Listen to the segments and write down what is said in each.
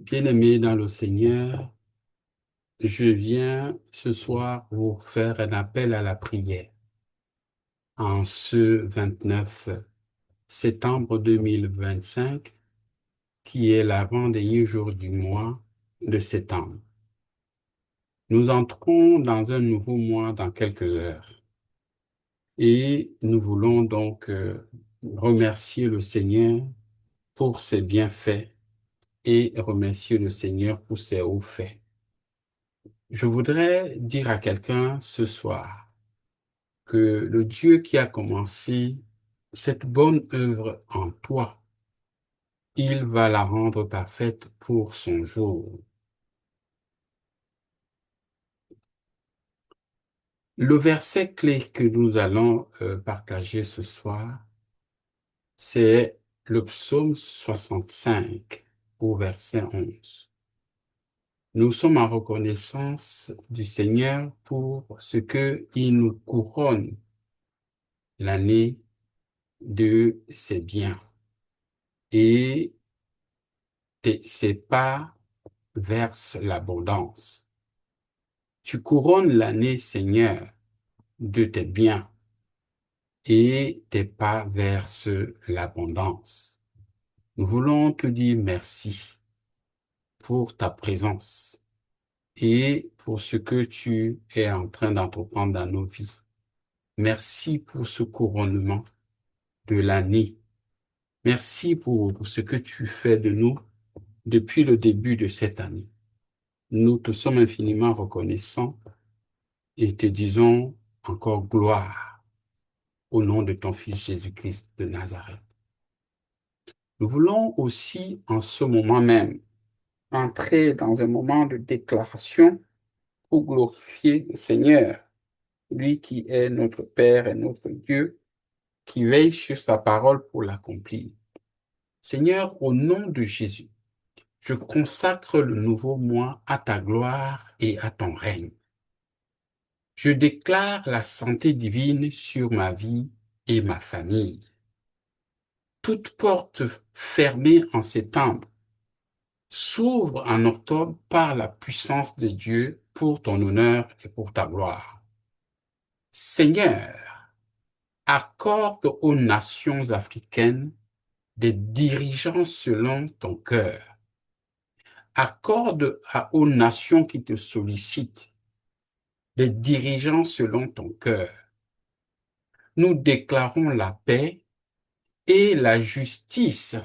Bien-aimés dans le Seigneur, je viens ce soir vous faire un appel à la prière en ce 29 septembre 2025, qui est l'avant-dernier jour du mois de septembre. Nous entrons dans un nouveau mois dans quelques heures et nous voulons donc remercier le Seigneur pour ses bienfaits et remercier le Seigneur pour ses hauts faits. Je voudrais dire à quelqu'un ce soir que le Dieu qui a commencé cette bonne œuvre en toi, il va la rendre parfaite pour son jour. Le verset clé que nous allons partager ce soir, c'est le psaume 65 au verset 11. Nous sommes en reconnaissance du Seigneur pour ce que il nous couronne l'année de ses biens. Et ses pas versent l'abondance. Tu couronnes l'année, Seigneur, de tes biens et tes pas versent l'abondance. Nous voulons te dire merci pour ta présence et pour ce que tu es en train d'entreprendre dans nos vies. Merci pour ce couronnement de l'année. Merci pour ce que tu fais de nous depuis le début de cette année. Nous te sommes infiniment reconnaissants et te disons encore gloire au nom de ton Fils Jésus-Christ de Nazareth. Nous voulons aussi, en ce moment même, entrer dans un moment de déclaration pour glorifier le Seigneur, lui qui est notre Père et notre Dieu, qui veille sur sa parole pour l'accomplir. Seigneur, au nom de Jésus, je consacre le nouveau mois à ta gloire et à ton règne. Je déclare la santé divine sur ma vie et ma famille. Toute porte fermée en septembre s'ouvre en octobre par la puissance de Dieu pour ton honneur et pour ta gloire. Seigneur, accorde aux nations africaines des dirigeants selon ton cœur. Accorde aux nations qui te sollicitent des dirigeants selon ton cœur. Nous déclarons la paix et la justice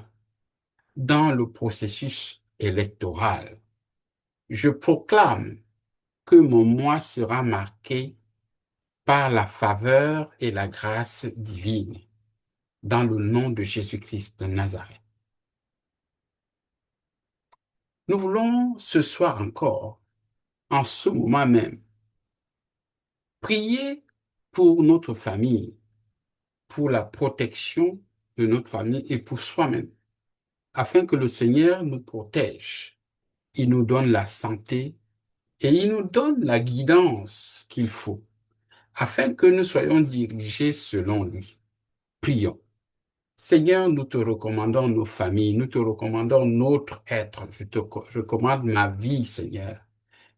dans le processus électoral. Je proclame que mon mois sera marqué par la faveur et la grâce divine, dans le nom de Jésus-Christ de Nazareth. Nous voulons ce soir encore, en ce moment même, prier pour notre famille, pour la protection de notre famille et pour soi-même, afin que le Seigneur nous protège. Il nous donne la santé et il nous donne la guidance qu'il faut, afin que nous soyons dirigés selon lui. Prions. Seigneur, nous te recommandons nos familles, nous te recommandons notre être. Je commande ma vie, Seigneur,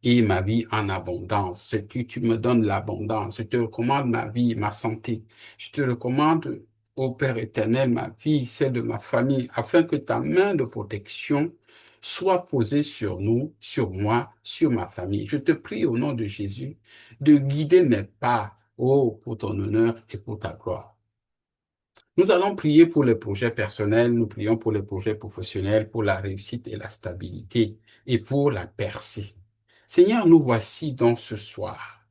et ma vie en abondance. Ce que tu me donnes l'abondance. Je te recommande ma vie, ma santé. Je te recommande, ô Père éternel, ma vie, celle de ma famille, afin que ta main de protection soit posée sur nous, sur moi, sur ma famille. Je te prie au nom de Jésus de guider mes pas, ô, pour ton honneur et pour ta gloire. Nous allons prier pour les projets personnels, nous prions pour les projets professionnels, pour la réussite et la stabilité et pour la percée. Seigneur, nous voici donc ce soir,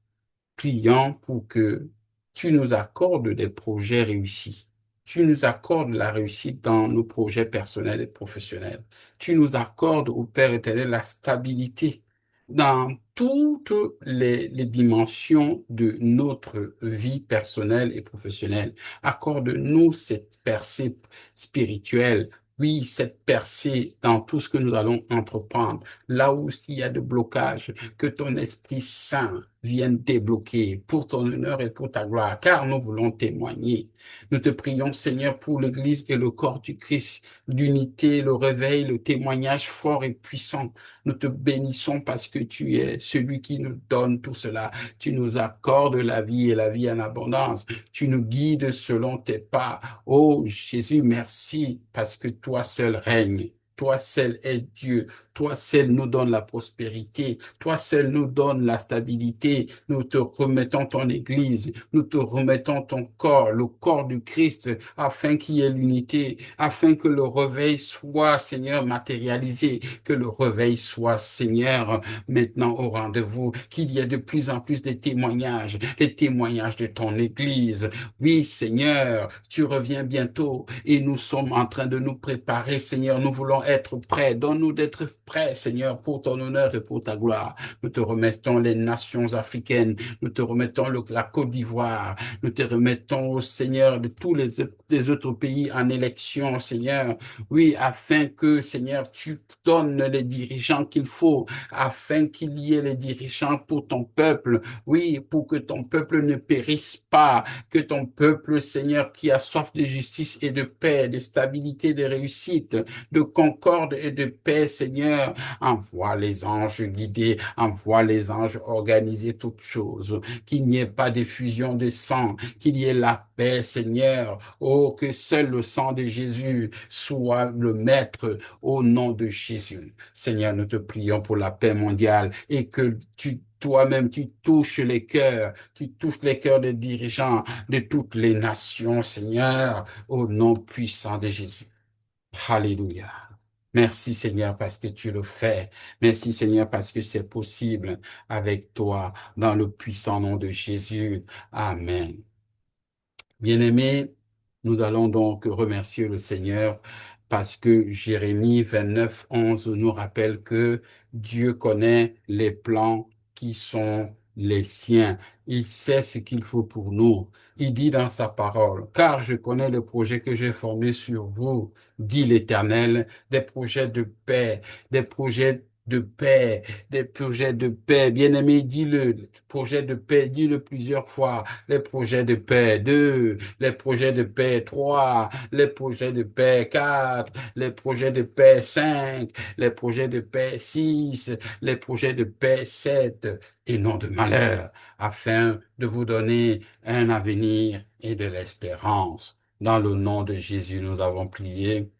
priant pour que tu nous accordes des projets réussis. Tu nous accordes la réussite dans nos projets personnels et professionnels. Tu nous accordes, au Père éternel, la stabilité dans toutes les dimensions de notre vie personnelle et professionnelle. Accorde-nous cette percée spirituelle, oui, cette percée dans tout ce que nous allons entreprendre. Là où il y a de blocages, que ton Esprit Saint vienne débloquer pour ton honneur et pour ta gloire, car nous voulons témoigner. Nous te prions, Seigneur, pour l'Église et le corps du Christ, l'unité, le réveil, le témoignage fort et puissant. Nous te bénissons parce que tu es celui qui nous donne tout cela. Tu nous accordes la vie et la vie en abondance. Tu nous guides selon tes pas. Oh Jésus, merci parce que toi seul règnes. Toi seul es Dieu. Toi seul nous donne la prospérité. Toi seul nous donne la stabilité. Nous te remettons ton Église. Nous te remettons ton corps, le corps du Christ, afin qu'il y ait l'unité, afin que le réveil soit, Seigneur, matérialisé, que le réveil soit, Seigneur, maintenant au rendez-vous, qu'il y ait de plus en plus de témoignages, les témoignages de ton Église. Oui, Seigneur, tu reviens bientôt et nous sommes en train de nous préparer, Seigneur. Nous voulons être prêts. Donne-nous d'être prêts, Seigneur, pour ton honneur et pour ta gloire. Nous te remettons les nations africaines. Nous te remettons la Côte d'Ivoire. Nous te remettons, Seigneur, de tous les autres pays en élection, Seigneur. Oui, afin que, Seigneur, tu donnes les dirigeants qu'il faut, afin qu'il y ait les dirigeants pour ton peuple. Oui, pour que ton peuple ne périsse pas, que ton peuple, Seigneur, qui a soif de justice et de paix, de stabilité, de réussite, de concorde et de paix, Seigneur, envoie les anges guidés, envoie les anges organiser toutes choses, qu'il n'y ait pas de fusion de sang, qu'il y ait la paix, Seigneur. Oh, que seul le sang de Jésus soit le maître au nom de Jésus. Seigneur, nous te prions pour la paix mondiale et que toi-même, tu touches les cœurs des dirigeants de toutes les nations, Seigneur, au nom puissant de Jésus. Alléluia. Merci Seigneur parce que tu le fais. Merci Seigneur parce que c'est possible avec toi dans le puissant nom de Jésus. Amen. Bien-aimés, nous allons donc remercier le Seigneur parce que Jérémie 29, 11 nous rappelle que Dieu connaît les plans qui sont les siens. Il sait ce qu'il faut pour nous. Il dit dans sa parole, car je connais le projet que j'ai formé sur vous, dit l'Éternel, des projets de paix, des projets de paix, des projets de paix. Bien-aimé, dis-le, projet de paix, dis-le plusieurs fois. Les projets de paix, 2, les projets de paix, 3, les projets de paix, 4, les projets de paix, 5, les projets de paix, 6, les projets de paix, 7, et non de malheur, afin de vous donner un avenir et de l'espérance. Dans le nom de Jésus, nous avons prié.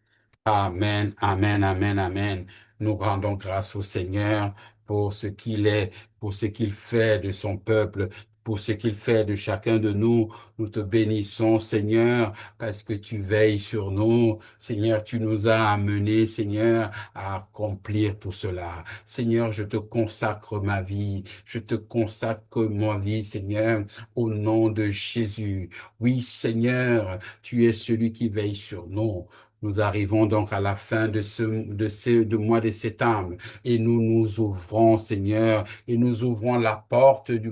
Amen, amen, amen, amen. Nous rendons grâce au Seigneur pour ce qu'il est, pour ce qu'il fait de son peuple, pour ce qu'il fait de chacun de nous. Nous te bénissons, Seigneur, parce que tu veilles sur nous. Seigneur, tu nous as amenés, Seigneur, à accomplir tout cela. Seigneur, je te consacre ma vie. Je te consacre ma vie, Seigneur, au nom de Jésus. Oui, Seigneur, tu es celui qui veille sur nous. Nous arrivons donc à la fin de mois de septembre et nous nous ouvrons, Seigneur, et nous ouvrons la porte du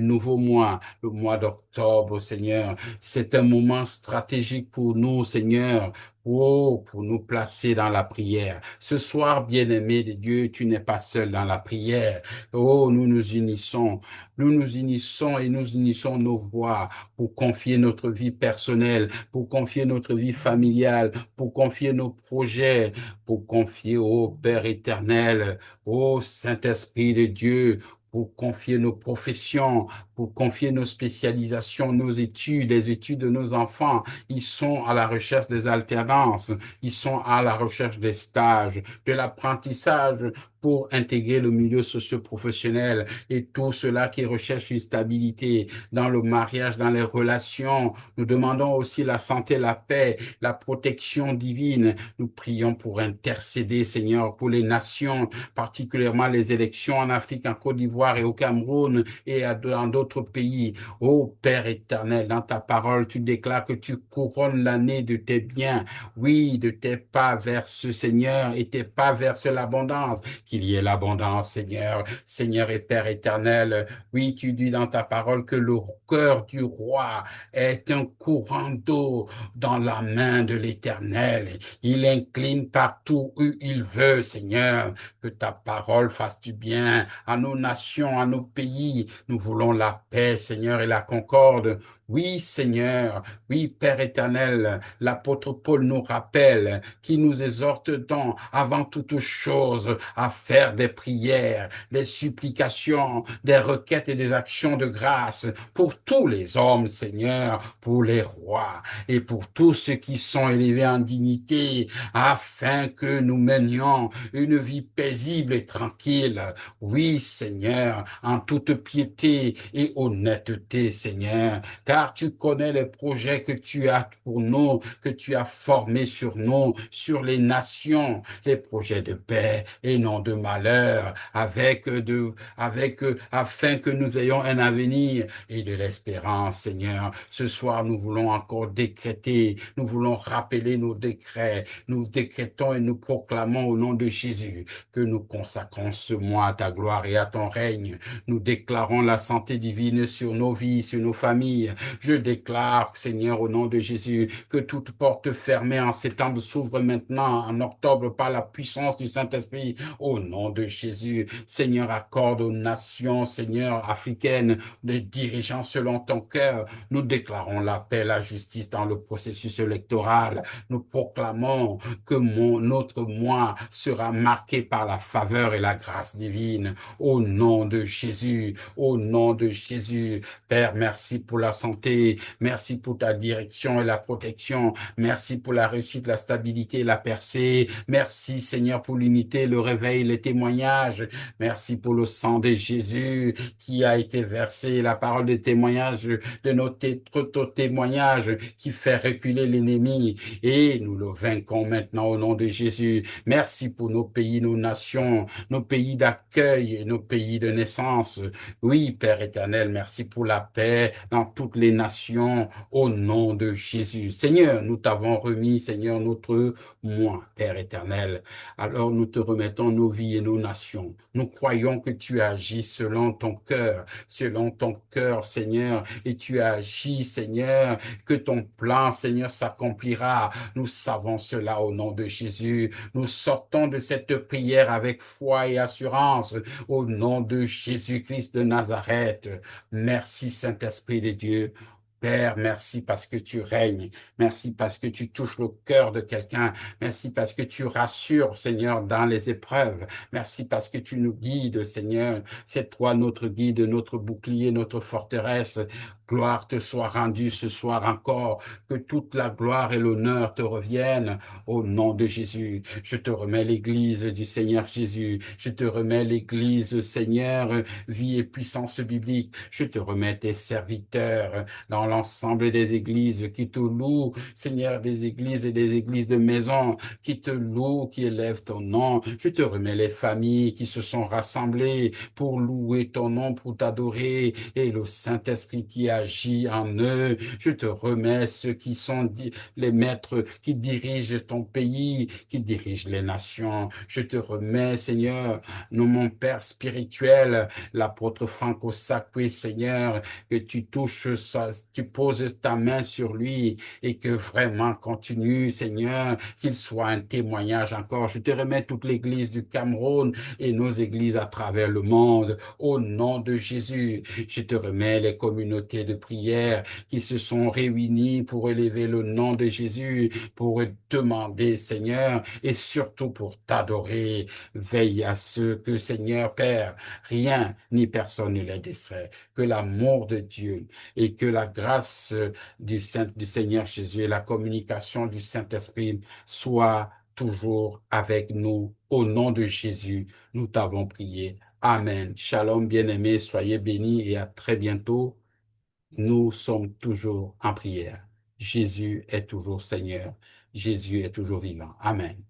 nouveau mois, le mois d'octobre, Seigneur. C'est un moment stratégique pour nous, Seigneur. Oh, pour nous placer dans la prière. Ce soir, bien-aimé de Dieu, tu n'es pas seul dans la prière. Oh, nous nous unissons. Nous nous unissons et nous unissons nos voix pour confier notre vie personnelle, pour confier notre vie familiale, pour confier nos projets, pour confier au Père éternel, au Saint-Esprit de Dieu, pour confier nos professions, pour confier nos spécialisations, nos études, les études de nos enfants. Ils sont à la recherche des alternances, ils sont à la recherche des stages, de l'apprentissage pour intégrer le milieu socio-professionnel et tout cela qui recherche une stabilité dans le mariage, dans les relations. Nous demandons aussi la santé, la paix, la protection divine. Nous prions pour intercéder, Seigneur, pour les nations, particulièrement les élections en Afrique, en Côte d'Ivoire et au Cameroun et dans d'autres notre pays. Ô Père éternel, dans ta parole, tu déclares que tu couronnes l'année de tes biens, oui, de tes pas vers ce Seigneur et tes pas vers l'abondance, qu'il y ait l'abondance, Seigneur, Seigneur et Père éternel. Oui, tu dis dans ta parole que le cœur du roi est un courant d'eau dans la main de l'Éternel. Il incline partout où il veut, Seigneur. Que ta parole fasse du bien à nos nations, à nos pays. Nous voulons la paix, Seigneur, et la concorde. Oui, Seigneur. Oui, Père éternel. L'apôtre Paul nous rappelle, qui nous exhorte donc, avant toute chose, à faire des prières, des supplications, des requêtes et des actions de grâce pour tous les hommes, Seigneur, pour les rois et pour tous ceux qui sont élevés en dignité, afin que nous menions une vie paisible et tranquille. Oui, Seigneur, en toute piété et honnêteté, Seigneur, car tu connais les projets que tu as pour nous, que tu as formés sur nous, sur les nations, les projets de paix et non de malheur, afin que nous ayons un avenir et de l'espérance, Seigneur. Ce soir, nous voulons encore décréter, nous voulons rappeler nos décrets. Nous décrétons et nous proclamons au nom de Jésus que nous consacrons ce mois à ta gloire et à ton règne. Nous déclarons la santé divine sur nos vies, sur nos familles. Je déclare, Seigneur, au nom de Jésus, que toute porte fermée en septembre s'ouvre maintenant en octobre par la puissance du Saint-Esprit. Au nom de Jésus, Seigneur, accorde aux nations, Seigneur, africaines, des dirigeants selon ton cœur. Nous déclarons la paix, la justice dans le processus électoral. Nous proclamons que notre mois sera marqué par la faveur et la grâce divine. Au nom de Jésus, au nom de Jésus. Père, merci pour la santé. Merci pour ta direction et la protection. Merci pour la réussite, la stabilité, la percée. Merci, Seigneur, pour l'unité, le réveil, les témoignages. Merci pour le sang de Jésus qui a été versé, la parole de témoignage de notre témoignage qui fait reculer l'ennemi. Et nous le vainquons maintenant au nom de Jésus. Merci pour nos pays, nos nations, nos pays d'accueil et nos pays de naissance. Oui, Père éternel, merci pour la paix dans toutes les nations au nom de Jésus. Seigneur, nous t'avons remis, Seigneur, notre moi, Père éternel. Alors nous te remettons nos vies et nos nations. Nous croyons que tu agis selon ton cœur, Seigneur, et tu agis, Seigneur, que ton plan, Seigneur, s'accomplira. Nous savons cela au nom de Jésus. Nous sortons de cette prière avec foi et assurance au nom de Jésus-Christ de Nazareth. Merci, Saint-Esprit de Dieu. Père, merci parce que tu règnes. Merci parce que tu touches le cœur de quelqu'un. Merci parce que tu rassures, Seigneur, dans les épreuves. Merci parce que tu nous guides, Seigneur. C'est toi notre guide, notre bouclier, notre forteresse. Gloire te soit rendue ce soir encore. Que toute la gloire et l'honneur te reviennent au nom de Jésus. Je te remets l'église du Seigneur Jésus. Je te remets l'église, Seigneur, vie et puissance biblique. Je te remets tes serviteurs dans l'ensemble des églises qui te louent, Seigneur, des églises et des églises de maison qui te louent, qui élèvent ton nom. Je te remets les familles qui se sont rassemblées pour louer ton nom, pour t'adorer, et le Saint-Esprit qui agit en eux. Je te remets ceux qui sont les maîtres qui dirigent ton pays, qui dirigent les nations. Je te remets, Seigneur, mon Père spirituel, l'apôtre Franco Sacqué, Seigneur, que tu touches ça, tu poses ta main sur lui et que vraiment continue, Seigneur, qu'il soit un témoignage encore. Je te remets toute l'église du Cameroun et nos églises à travers le monde. Au nom de Jésus, je te remets les communautés de prière qui se sont réunies pour élever le nom de Jésus, pour demander, Seigneur, et surtout pour t'adorer. Veille à ce que, Seigneur Père, rien ni personne ne les distrait. Que l'amour de Dieu et que la grâce du Seigneur Jésus et la communication du Saint-Esprit soient toujours avec nous. Au nom de Jésus, nous t'avons prié. Amen. Shalom, bien-aimés, soyez bénis et à très bientôt. Nous sommes toujours en prière. Jésus est toujours Seigneur. Jésus est toujours vivant. Amen.